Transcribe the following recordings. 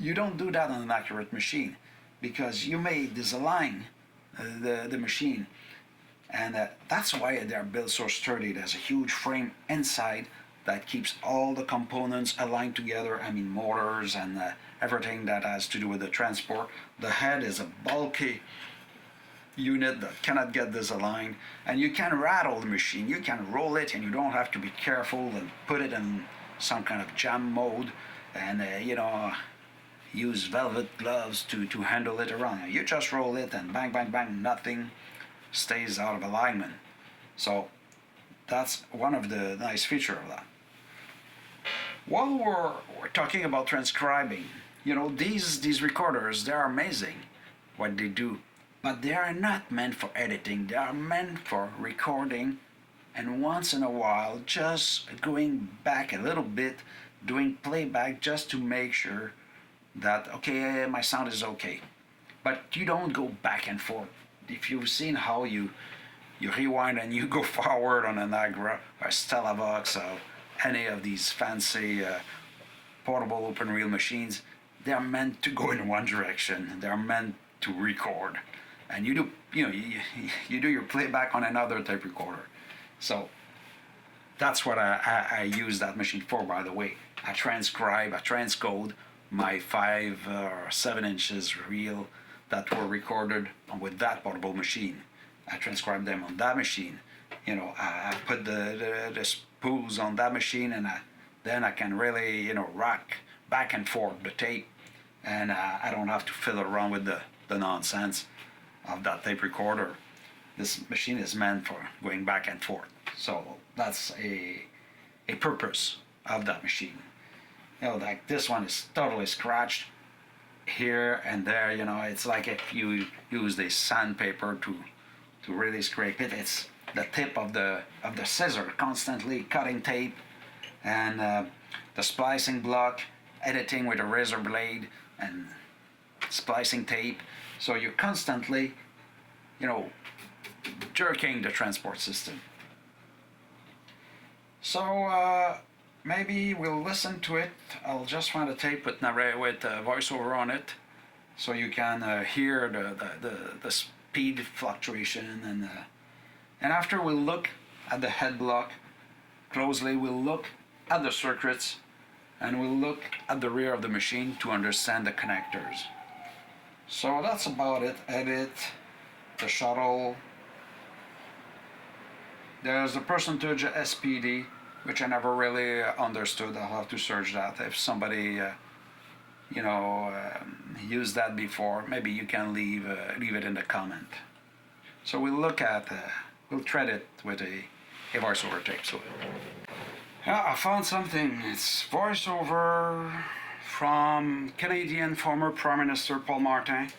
you don't do that on an accurate machine because you may disalign the machine. And that's why they're built so sturdy. There's a huge frame inside that keeps all the components aligned together. I mean, motors and everything that has to do with the transport. The head is a bulky unit that cannot get disaligned, and you can rattle the machine. You can roll it, and you don't have to be careful and put it in some kind of jam mode, and use velvet gloves to handle it around. You just roll it, and bang, bang, bang, nothing stays out of alignment. So that's one of the nice features of that. While we're talking about transcribing, these recorders, they're amazing what they do, but they are not meant for editing. They are meant for recording, and once in a while just going back a little bit, doing playback just to make sure that okay, my sound is okay. But you don't go back and forth. If you've seen how you rewind and you go forward on a Nagra or Revox or any of these fancy portable open reel machines, they're meant to go in one direction. They're meant to record, and you do you do your playback on another tape recorder. So that's what I use that machine for. By the way, I transcode my 5 or 7 inches reel that were recorded with that portable machine. I transcribe them on that machine. I put the spools on that machine, and then I can really rock back and forth the tape, and I don't have to fiddle around with the nonsense of that tape recorder. This machine is meant for going back and forth. So that's a purpose of that machine. Like this one is totally scratched here and there. It's like if you use the sandpaper to really scrape it. It's the tip of the scissor constantly cutting tape, and the splicing block editing with a razor blade and splicing tape. So you're constantly jerking the transport system. So maybe we'll listen to it. I'll just find a tape with voiceover on it, so you can hear the speed fluctuation, and after we'll look at the head block closely. We'll look at the circuits, and we'll look at the rear of the machine to understand the connectors. So that's about it. Edit, the shuttle. There's the percentage SPD, which I never really understood. I'll have to search that. If somebody, used that before, maybe you can leave it in the comment. So we'll thread it with a voiceover tape. So yeah, I found something. It's voiceover from Canadian former Prime Minister Paul Martin,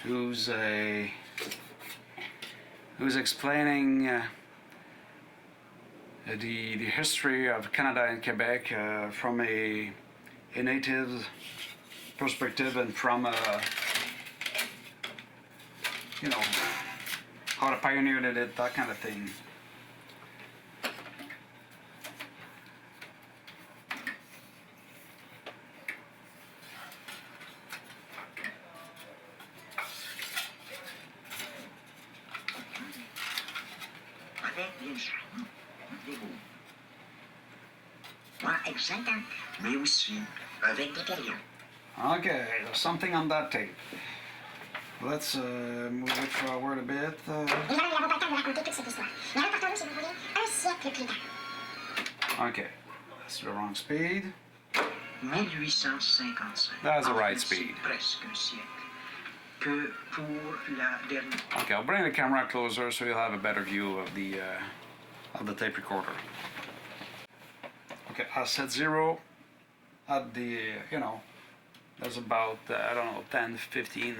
who's explaining the history of Canada and Quebec from a native perspective, and from how the pioneer did it, that kind of thing. Mais aussi avec des périodes. Okay, there's something on that tape. Let's move it forward a bit. Okay, that's the wrong speed. 1855. That's the right speed. Presque un siècle. Que pour la dernière. Okay, I'll bring the camera closer so you'll have a better view of the tape recorder. Okay, I set 0 at the, there's about, 10, 15,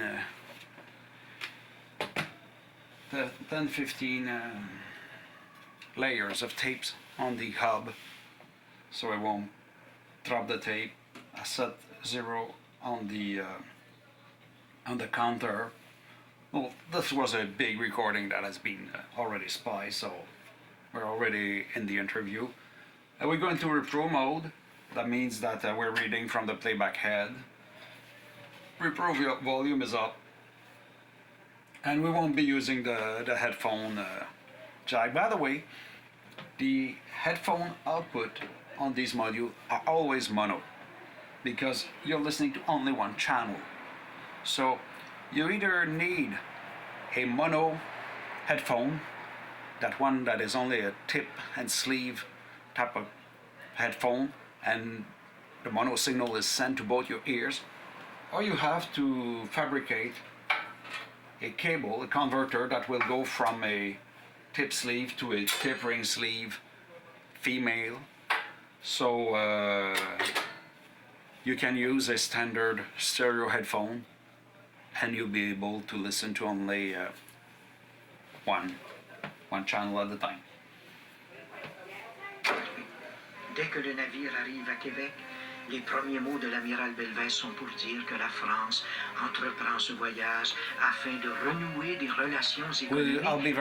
15 layers of tapes on the hub, so it won't drop the tape. I set 0 on the counter. Well, this was a big recording that has been already spliced, so we're already in the interview. We're going to repro mode. That means that we're reading from the playback head. volume is up, and we won't be using the headphone jack. By the way, the headphone output on these modules are always mono because you're listening to only one channel. So you either need a mono headphone, that one that is only a tip and sleeve type of headphone, and the mono signal is sent to both your ears, or you have to fabricate a cable, a converter that will go from a tip sleeve to a tip ring sleeve female. So you can use a standard stereo headphone and you'll be able to listen to only one channel at a time. Dès que le navire arrive à Québec, les premiers mots de l'amiral Belvès sont pour dire que la France entreprend ce voyage afin de renouer des relations économiques avec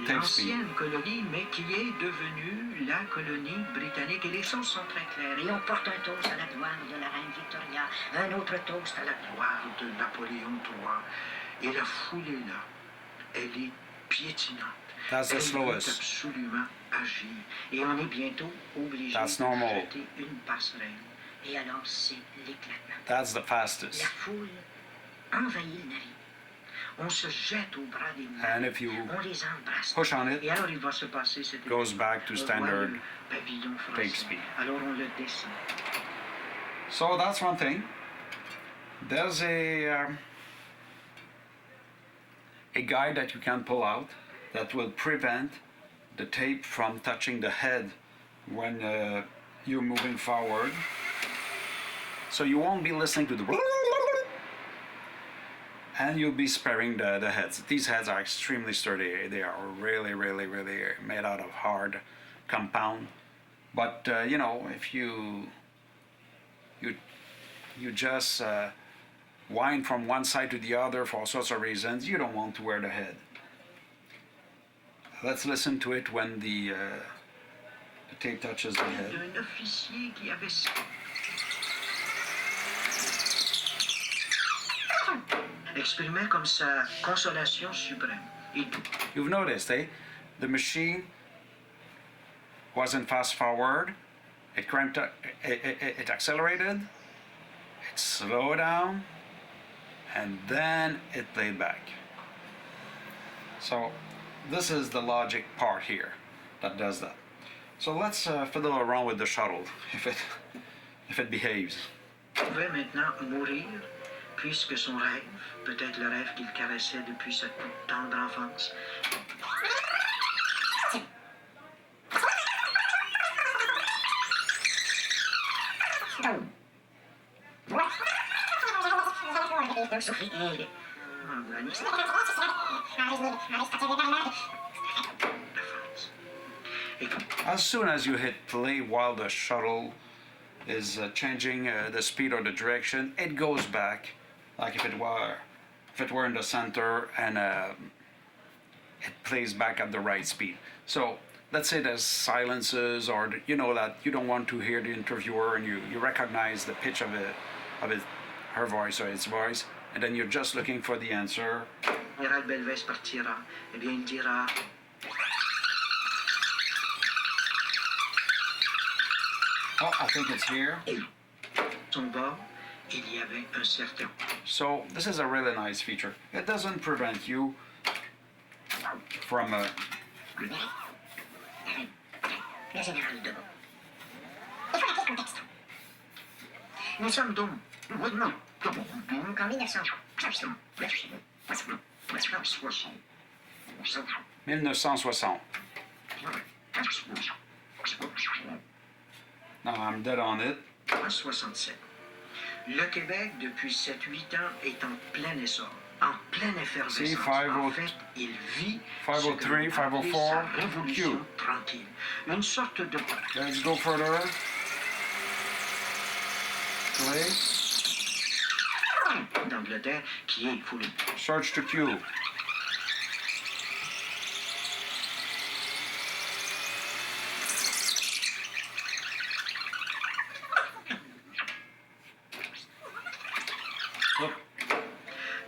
l'ancienne colonie, mais qui est devenue la colonie britannique. Et les choses sont très claires. Et on porte un toast à la gloire de la reine Victoria, un autre toast à la gloire de Napoléon III. Et la foulée là, elle est piétinante. That's the slowest. Absolument agir. Et on est bientôt obligé That's de normal. jeter une passerelle. Et alors c'est l'éclatement. That's the fastest. La foule envahit le navire. On se jette au bras des And moules. if you On les embrasse. push on it, Et alors il va se passer cette goes back to standard pavillon page français. speed. Alors on le descend. So that's one thing. There's a guide that you can pull out that will prevent the tape from touching the head when you're moving forward. So you won't be listening to the and you'll be sparing the heads. These heads are extremely sturdy. They are really, really, really made out of hard compound. But you know, if you just wind from one side to the other for all sorts of reasons, you don't want to wear the head. Let's listen to it when the tape touches the head. Un officier qui avait exprimait comme sa consolation suprême. You've noticed, eh? The machine wasn't fast forward. It cramped up, it accelerated, it slowed down, and then it played back. So this is the logic part here that does that. So let's fiddle around with the shuttle if it behaves. Il pouvait maintenant mourir puisque son rêve, peut-être le rêve qu'il caressait depuis sa toute tendre enfance, As soon as you hit play while the shuttle is changing the speed or the direction, it goes back like if it were in the center, and it plays back at the right speed. So let's say there's silences, or you know that you don't want to hear the interviewer, and you recognize the pitch of her voice or its voice, and then you're just looking for the answer. L'amiral Belvès partira, eh bien il dira Oh, I think it's here. son bord, il y avait un certain. So this is a really nice feature. It doesn't prevent you from Le général de Gaulle. Il faut rappeler le contexte. Nous sommes donc maintenant En 1960. Now I'm dead on it. en 67. Le Québec, depuis 7-8 ans, est en plein essor, en pleine effervescence. See, 50 En fait, il vit 503, ce que l'on a appelé 504, sa révolution Q. tranquille. Une sorte de Let's go further. Play. d'Angleterre qui est, il faut le Search to Q.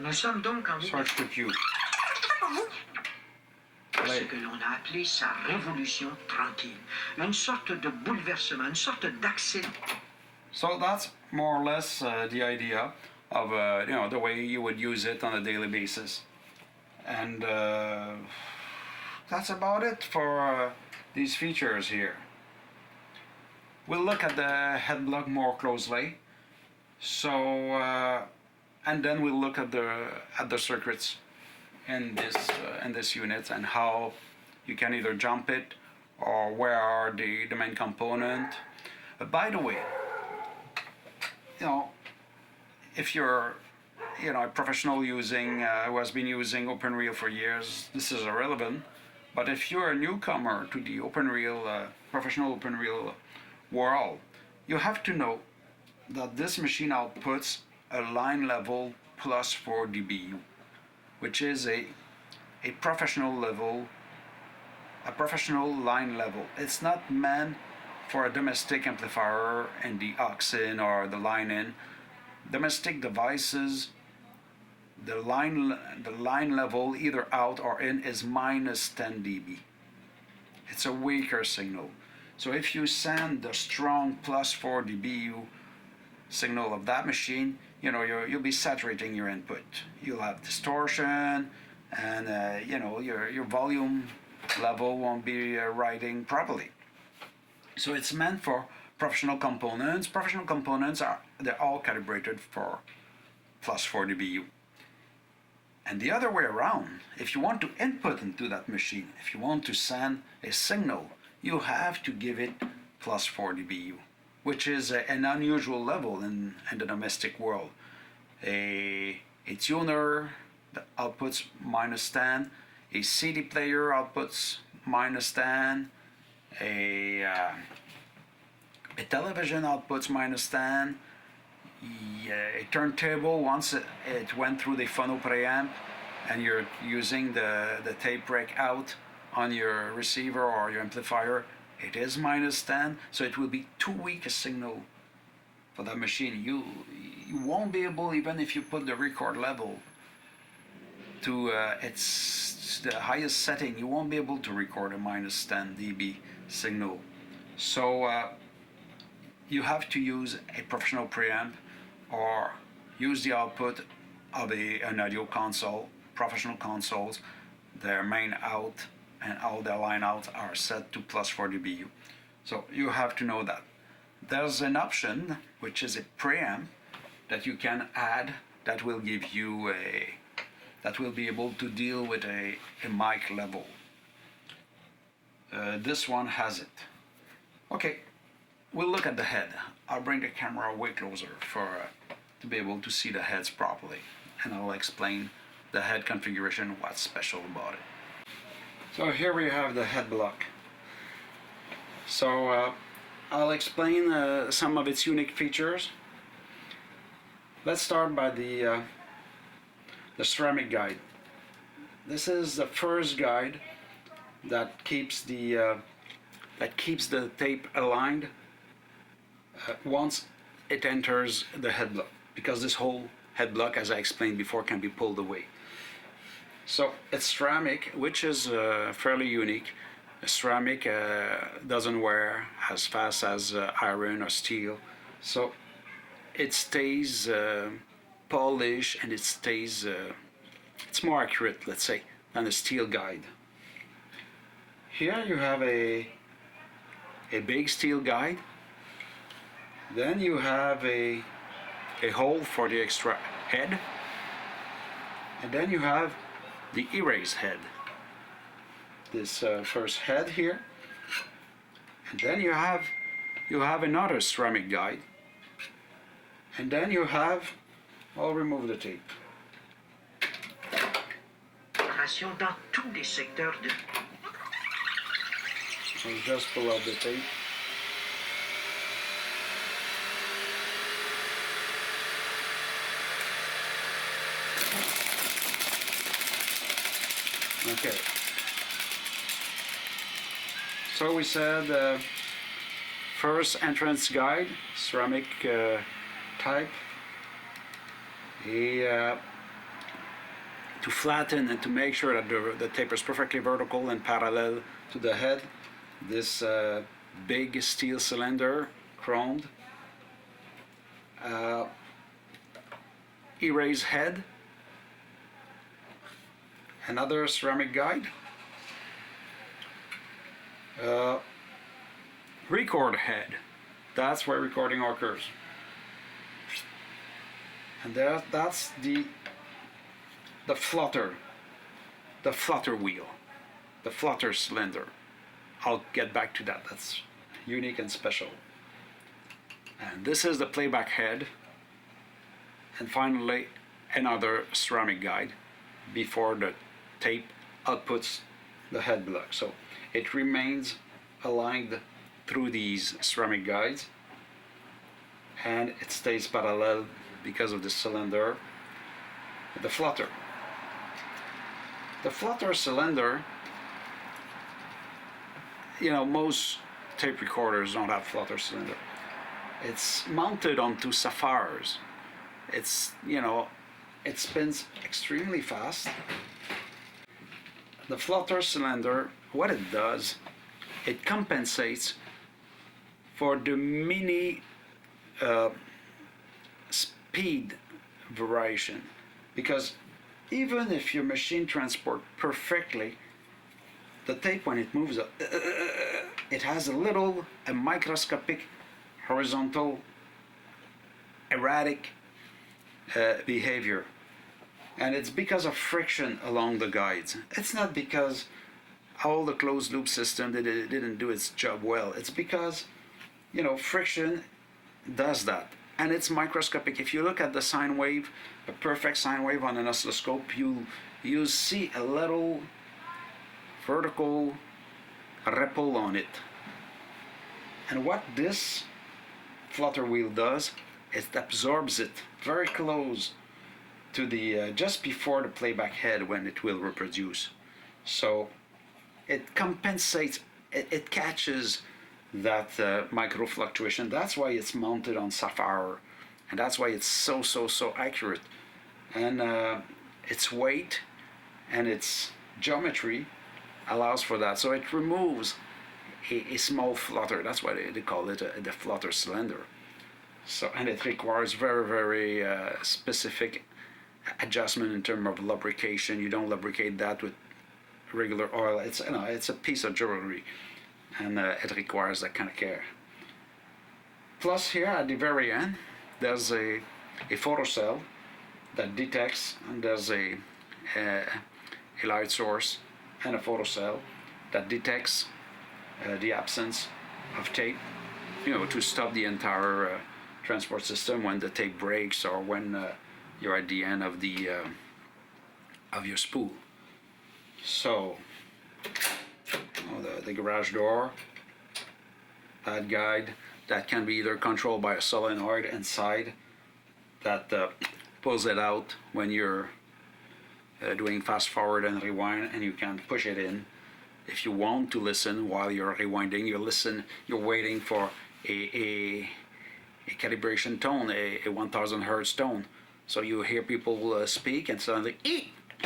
Nous sommes donc en Search the queue. ce que l'on a appelé sa révolution tranquille. Une sorte de bouleversement, une sorte d'accident. So that's more or less the idea of the way you would use it on a daily basis, and that's about it for these features here. We'll look at the head block more closely. So and then we'll look at the circuits in this unit and how you can either jump it or where are the main component. By the way, if you're a professional who has been using OpenReel for years, this is irrelevant. But if you're a newcomer to the OpenReel, professional OpenReel world, you have to know that this machine outputs a line level plus 4 dBu, which is a professional line level. It's not meant for a domestic amplifier and the aux-in or the line-in. Domestic devices, the line level either out or in is minus 10 dB. It's a weaker signal. So if you send the strong plus 4 dBu signal of that machine, you'll be saturating your input. You'll have distortion, and your volume level won't be riding properly. So it's meant for professional components. Professional components they're all calibrated for plus 4 dBu. And the other way around, if you want to input into that machine, if you want to send a signal, you have to give it plus 4 dBu, which is an unusual level in the domestic world. A tuner that outputs minus 10, a CD player outputs minus 10, a television outputs minus 10, a turntable, once it went through the phono preamp and you're using the tape rec out on your receiver or your amplifier, it is minus 10, so it will be too weak a signal for that machine. You won't be able, even if you put the record level to the highest setting, you won't be able to record a minus 10 dB signal. So you have to use a professional preamp or use the output of an audio console. Professional consoles, their main out and all their line outs are set to plus 4 dBu. So you have to know that. There's an option which is a preamp that you can add that will give you that will be able to deal with a mic level. This one has it. Okay, we'll look at the head. I'll bring the camera way closer to be able to see the heads properly, and I'll explain the head configuration, what's special about it. So here we have the head block. So I'll explain some of its unique features. Let's start by the ceramic guide. This is the first guide that keeps the tape aligned once it enters the head block, because this whole head block, as I explained before, can be pulled away. So it's ceramic, which is fairly unique. Ceramic doesn't wear as fast as iron or steel, so it stays polished, and it stays it's more accurate, let's say, than a steel guide. Here you have a big steel guide. Then you have a hole for the extra head, and then you have the erase head, this first head here, and then you have another ceramic guide, and then you have, I'll remove the tape. Dans tous les secteurs de... I'll just pull out the tape. Okay. So we said first entrance guide, ceramic type, a to flatten and to make sure that the tape is perfectly vertical and parallel to the head. This big steel cylinder, chromed, erase head, another ceramic guide, record head, that's where recording occurs, and that's the flutter wheel, the flutter cylinder. I'll get back to that, that's unique and special. And this is the playback head, and finally another ceramic guide before the tape outputs the head block. So it remains aligned through these ceramic guides, and it stays parallel because of the cylinder. The flutter cylinder, you know, most tape recorders don't have flutter cylinder. It's mounted onto sapphires. It's, you know, it spins extremely fast. The flutter cylinder, what it does, it compensates for the mini speed variation, because even if your machine transports perfectly, the tape, when it moves, it has a microscopic horizontal erratic behavior, and it's because of friction along the guides. It's not because all the closed loop system didn't do its job well. It's because, you know, friction does that, and it's microscopic. If you look at the sine wave, a perfect sine wave on an oscilloscope, you see a little vertical ripple on it. And what this flutter wheel does, it absorbs it very close to the just before the playback head when it will reproduce. So it compensates, it catches that micro fluctuation. That's why it's mounted on sapphire, and that's why it's so accurate. And its weight and its geometry allows for that. So it removes a small flutter. That's why they call it the flutter cylinder. So, and it requires very specific adjustment in terms of lubrication. You don't lubricate that with regular oil. It's, you know, it's a piece of jewelry, and it requires that kind of care. Plus, here at the very end, there's a photocell that detects, and there's a light source and a photocell that detects the absence of tape, you know, to stop the entire transport system when the tape breaks, or when you're at the end of the of your spool. So, the garage door, that guide, that can be either controlled by a solenoid inside that pulls it out when you're doing fast forward and rewind, and you can push it in. If you want to listen while you're rewinding, you're waiting for a calibration tone, a 1000 hertz tone. So you hear people speak, and suddenly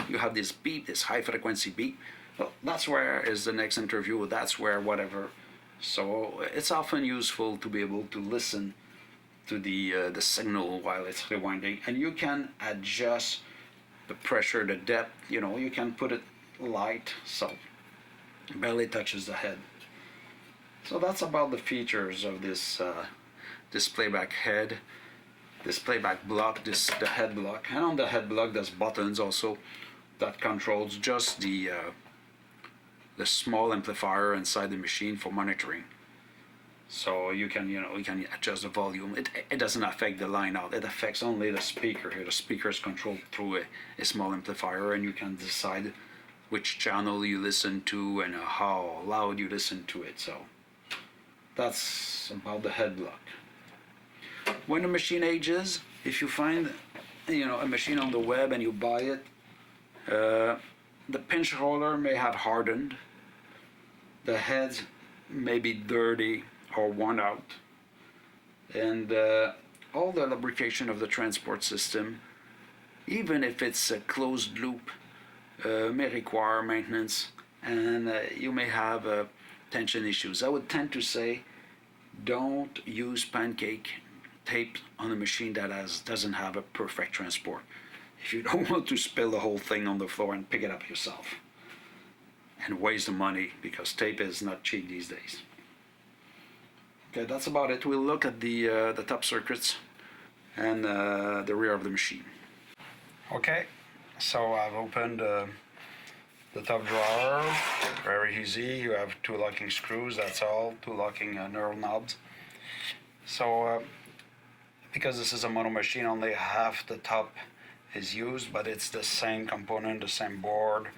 you have this beep, this high frequency beep. Well, that's where is the next interview, that's where whatever. So it's often useful to be able to listen to the signal while it's rewinding, and you can adjust the pressure, the depth, you know, you can put it light so it barely touches the head. So that's about the features of this this playback head, this playback block, the head block. And on the head block there's buttons also that controls just the small amplifier inside the machine for monitoring. So you can adjust the volume. It doesn't affect the line out. It affects only the speaker here. The speaker is controlled through a small amplifier, and you can decide which channel you listen to and how loud you listen to it. So that's about the head block. When the machine ages, if you find a machine on the web and you buy it, the pinch roller may have hardened. The heads may be dirty or worn out, and all the lubrication of the transport system, even if it's a closed loop, may require maintenance, and you may have tension issues. I would tend to say don't use pancake tape on a machine that doesn't have a perfect transport. If you don't want to spill the whole thing on the floor and pick it up yourself and waste the money, because tape is not cheap these days. Okay, that's about it. We'll look at the top circuits and the rear of the machine. Okay, so I've opened the top drawer. Very easy. You have two locking screws, that's all, two locking knurl knobs. So because this is a mono machine, only half the top is used, but it's the same component, the same board.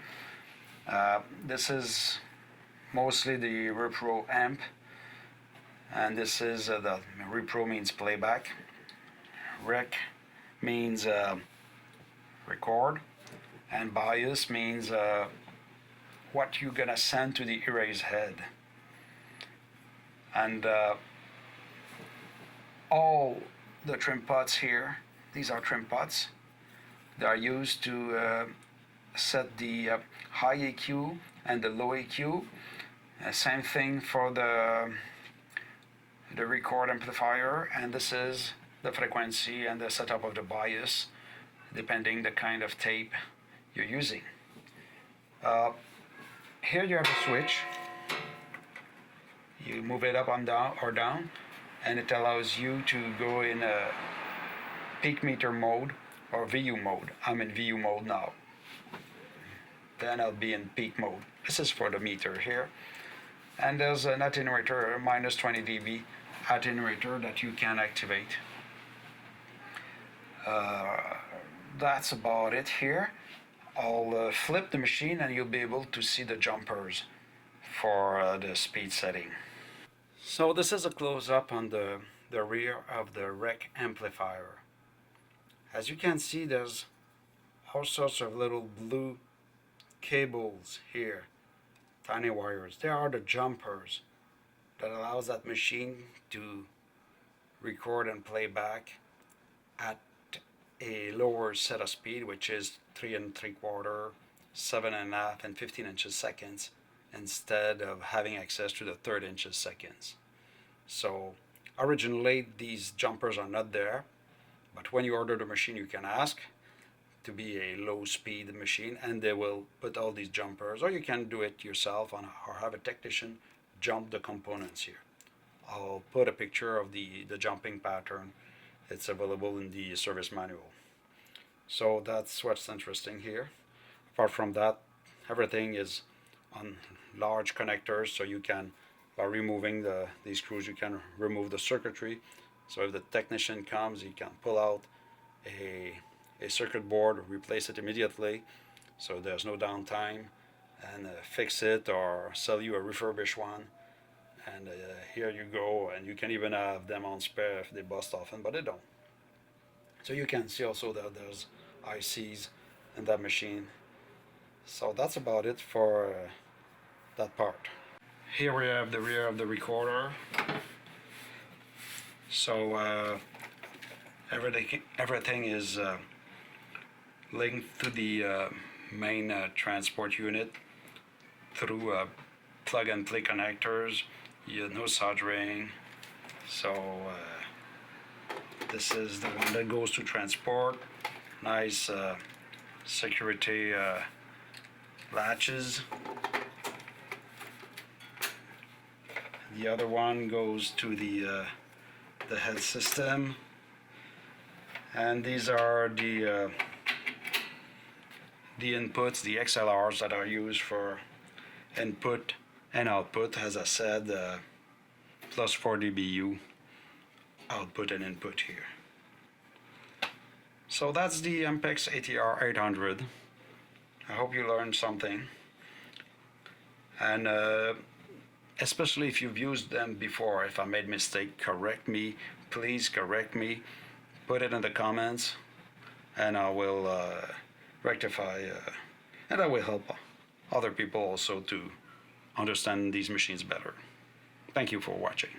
This is mostly the Repro amp, and this is the Repro means playback, rec means record, and bias means what you're gonna send to the erase head. And all the trim pots here, these are trim pots. They are used to set the high EQ and the low EQ. Same thing for the record amplifier, and this is the frequency and the setup of the bias, depending the kind of tape you're using. Here you have a switch. You move it up and down or down, and it allows you to go in a peak meter mode or VU mode. I'm in VU mode now. Then I'll be in peak mode. This is for the meter here. And there's an attenuator, a minus 20 dB attenuator that you can activate. That's about it here. I'll flip the machine and you'll be able to see the jumpers for the speed setting. So this is a close-up on the rear of the rec amplifier. As you can see, there's all sorts of little blue cables here, tiny wires. There are the jumpers that allows that machine to record and play back at a lower set of speed, which is 3 3/4, 7.5, and 15 inches seconds, instead of having access to the 3rd inches seconds. So originally these jumpers are not there, but when you order the machine you can ask to be a low speed machine and they will put all these jumpers, or you can do it yourself or have a technician jump the components here. I'll put a picture of the jumping pattern. It's available in the service manual. So that's what's interesting here. Apart from that, everything is on large connectors, so you can, by removing these screws, you can remove the circuitry. So if the technician comes, he can pull out a circuit board, replace it immediately, so there's no downtime, and fix it or sell you a refurbished one. And here you go, and you can even have them on spare if they bust often, but they don't. So you can see also that there's ICs in that machine. So that's about it for that part. Here we have the rear of the recorder. So everything is linked to the main transport unit through plug and play connectors. You have no soldering. So this is the one that goes to transport. Nice security latches. The other one goes to the head system, and these are the inputs, the XLRs that are used for input and output. As I said, plus 4 dBu output and input here. So that's the Ampex ATR 800. I hope you learned something, and especially if you've used them before. If I made mistake, correct me, please correct me, put it in the comments, and I will rectify, and I will help other people also to understand these machines better. Thank you for watching.